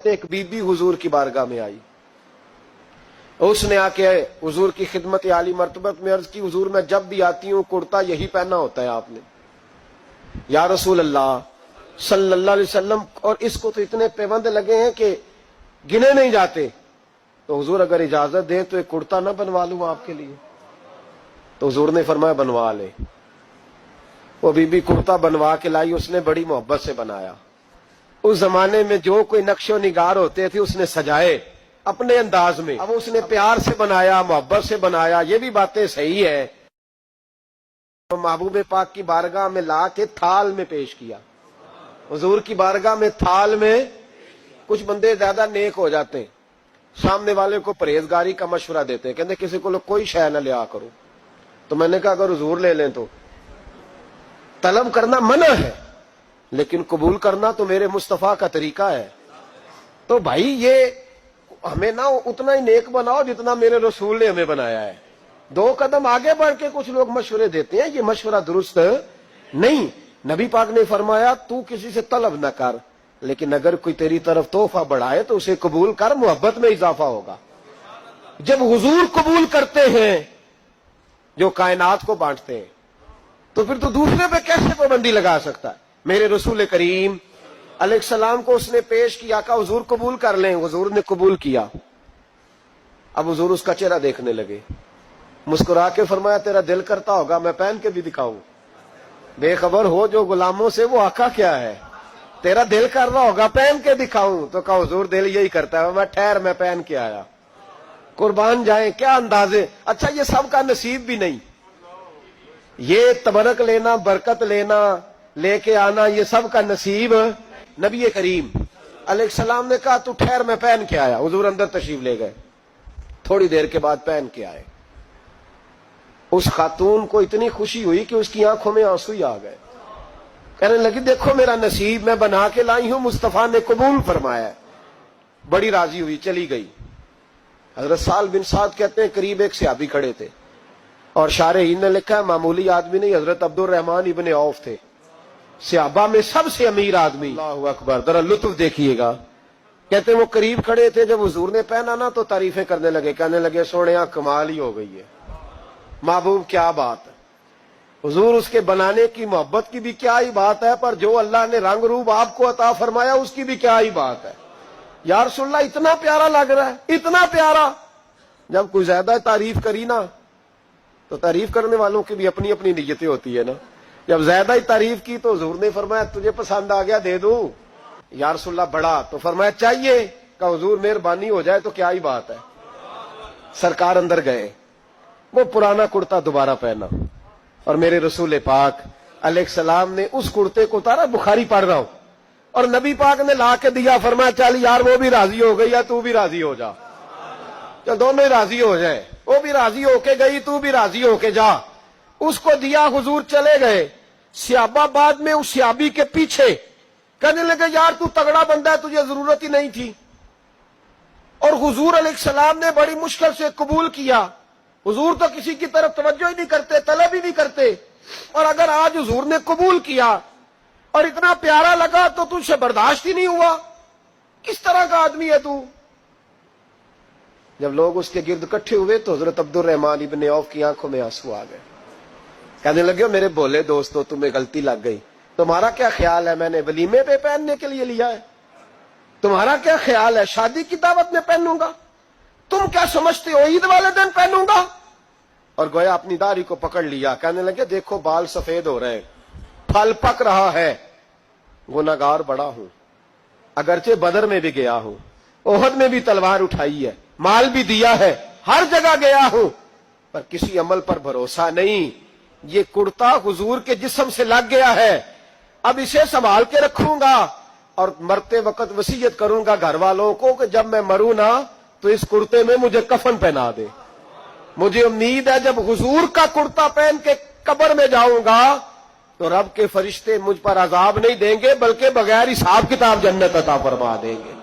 ایک बीबी हुजूर की बारगाह में आई, उसने आके हुजूर की खिदमत आली मर्तबत में अर्ज की, हुजूर मैं जब भी आती हूँ कुर्ता यही पहना होता है आपने, या रसूल अल्लाह सल्लल्लाहु अलैहि वसल्लम, और इसको तो इतने पैबंद लगे हैं कि गिने नहीं जाते, तो हुजूर अगर इजाजत दें तो एक कुर्ता ना बनवा लूं आपके लिए। तो हुजूर ने फरमाया बनवा ले। वो बीबी कुर्ता बनवा के लाई, उसने बड़ी मोहब्बत से बनाया। उस जमाने में जो कोई नक्शो निगार होते थे उसने सजाए अपने अंदाज में, अब उसने प्यार से बनाया, मोहब्बत से बनाया, ये भी बातें सही है। तो महबूब पाक की बारगाह में ला के थाल में पेश किया। हुजूर की बारगाह में थाल में, कुछ बंदे ज्यादा नेक हो जाते हैं, सामने वाले को परहेजगारी का मशवरा देते हैं, कहते किसी को कोई शय न लिया करो। तो मैंने कहा अगर हुजूर ले लें तो तलब करना मना है, लेकिन कबूल करना तो मेरे मुस्तफा का तरीका है। तो भाई ये हमें ना उतना ही नेक बनाओ जितना मेरे रसूल ने हमें बनाया है। दो कदम आगे बढ़ के कुछ लोग मशवरे देते हैं, ये मशवरा दुरुस्त नहीं। नबी पाक ने फरमाया तू किसी से तलब न कर, लेकिन अगर कोई तेरी तरफ तोहफा बढ़ाए तो उसे कबूल कर, मोहब्बत में इजाफा होगा। जब हुजूर कबूल करते हैं जो कायनात को बांटते हैं, तो फिर तो दूसरे पे कैसे पाबंदी लगा सकता है। मेरे रसूल करीम अलैहिस्सलाम को उसने पेश किया, कहा हुजूर कबूल कर लें। हुजूर ने कबूल किया। अब हुजूर उसका चेहरा देखने लगे, मुस्कुरा के फरमाया तेरा दिल करता होगा मैं पहन के भी दिखाऊं। बेखबर हो जो गुलामों से वो आका क्या है, तेरा दिल कर रहा होगा पहन के दिखाऊं। तो कहा हुजूर दिल यही करता है, मैं ठहर मैं पहन के आया। कुर्बान जाए, क्या अंदाजे। अच्छा ये सबका नसीब भी नहीं, ये तबरक लेना, बरकत लेना, लेके आना, ये सब का नसीब। नबी करीम अलैहिस्सलाम ने कहा तू ठहर मैं पहन के आया। हुजूर अंदर तशरीफ ले गए, थोड़ी देर के बाद पहन के आए। उस खातून को इतनी खुशी हुई कि उसकी आंखों में आंसू ही आ गए। कहने लगी देखो मेरा नसीब, मैं बना के लाई हूं, मुस्तफा ने कबूल फरमाया। बड़ी राजी हुई, चली गई। हजरत साल बिन साद कहते हैं करीब एक सहाबी खड़े थे, और शारहीन ने लिखा है मामूली आदमी नहीं, हजरत अब्दुल रहमान इब्ने औफ थे, सहाबा में सबसे अमीर आदमी। अल्लाहु अकबर, जरा लुत्फ देखिएगा। कहते वो करीब खड़े थे, जब हुजूर ने पहना ना तो तारीफें करने लगे, कहने लगे सोनिया कमाल ही हो गई है, महबूब क्या बात है। हुजूर उसके बनाने की मोहब्बत की भी क्या ही बात है, पर जो अल्लाह ने रंग रूप आपको अता फरमाया उसकी भी क्या ही बात है। या रसूलल्लाह इतना प्यारा लग रहा है, इतना प्यारा। जब कोई ज्यादा तारीफ करी ना, तो तारीफ करने वालों की भी अपनी अपनी नीयतें होती है ना। जब ज्यादा ही तारीफ की तो हुजूर ने फरमाया तुझे पसंद आ गया दे दूं। या रसूलल्लाह बड़ा, तो फरमाया चाहिए। का हुजूर मेहरबानी हो जाए तो क्या ही बात है। सरकार अंदर गए, वो पुराना कुर्ता दोबारा पहना, और मेरे रसूल पाक अलैहिस्सलाम ने उस कुर्ते को उतारा। बुखारी पढ़ रहा हूं, और नबी पाक ने ला के दिया। फरमाया चल यार वो भी राजी हो गई है, तू भी राजी हो जा, चल दोनों ही राजी हो जाए। वो भी राजी होके गई, तू भी राजी होके जा। उसको दिया, हुजूर चले गए। सहाबा बाद में उस सहाबी के पीछे कहने लगे यार तू तगड़ा बंदा है, तुझे जरूरत ही नहीं थी। और हुजूर अलैहिस्सलाम ने बड़ी मुश्किल से कबूल किया। हुजूर तो किसी की तरफ तवज्जो ही नहीं करते, तलब ही नहीं करते, और अगर आज हुजूर ने कबूल किया और इतना प्यारा लगा तो तुझसे बर्दाश्त ही नहीं हुआ। किस तरह का आदमी है तू। जब लोग उसके गिर्द इकट्ठे हुए तो हजरत अब्दुल रहमान इब्ने औफ की आंखों में आंसू आ गए। कहने लगे मेरे भोले दोस्तों तुम्हें गलती लग गई, तुम्हारा क्या ख्याल है मैंने वलीमे पे पहनने के लिए लिया है, तुम्हारा क्या ख्याल है शादी की दावत में पहनूंगा, तुम क्या समझते हो ईद वाले दिन पहनूंगा। और गोया अपनी दाढ़ी को पकड़ लिया। कहने लगे देखो बाल सफेद हो रहे, फल पक रहा है, गुनाहगार बड़ा हूं, अगरचे बदर में भी गया हूं, ओहद में भी तलवार उठाई है, माल भी दिया है, हर जगह गया हूं, पर किसी अमल पर भरोसा नहीं। ये कुर्ता हुजूर के जिस्म से लग गया है, अब इसे संभाल के रखूंगा, और मरते वक्त वसीयत करूंगा घर वालों को कि जब मैं मरूं ना तो इस कुर्ते में मुझे कफन पहना दे। मुझे उम्मीद है जब हुजूर का कुर्ता पहन के कब्र में जाऊंगा तो रब के फरिश्ते मुझ पर अजाब नहीं देंगे, बल्कि बगैर हिसाब किताब जन्नत अता फरमा देंगे।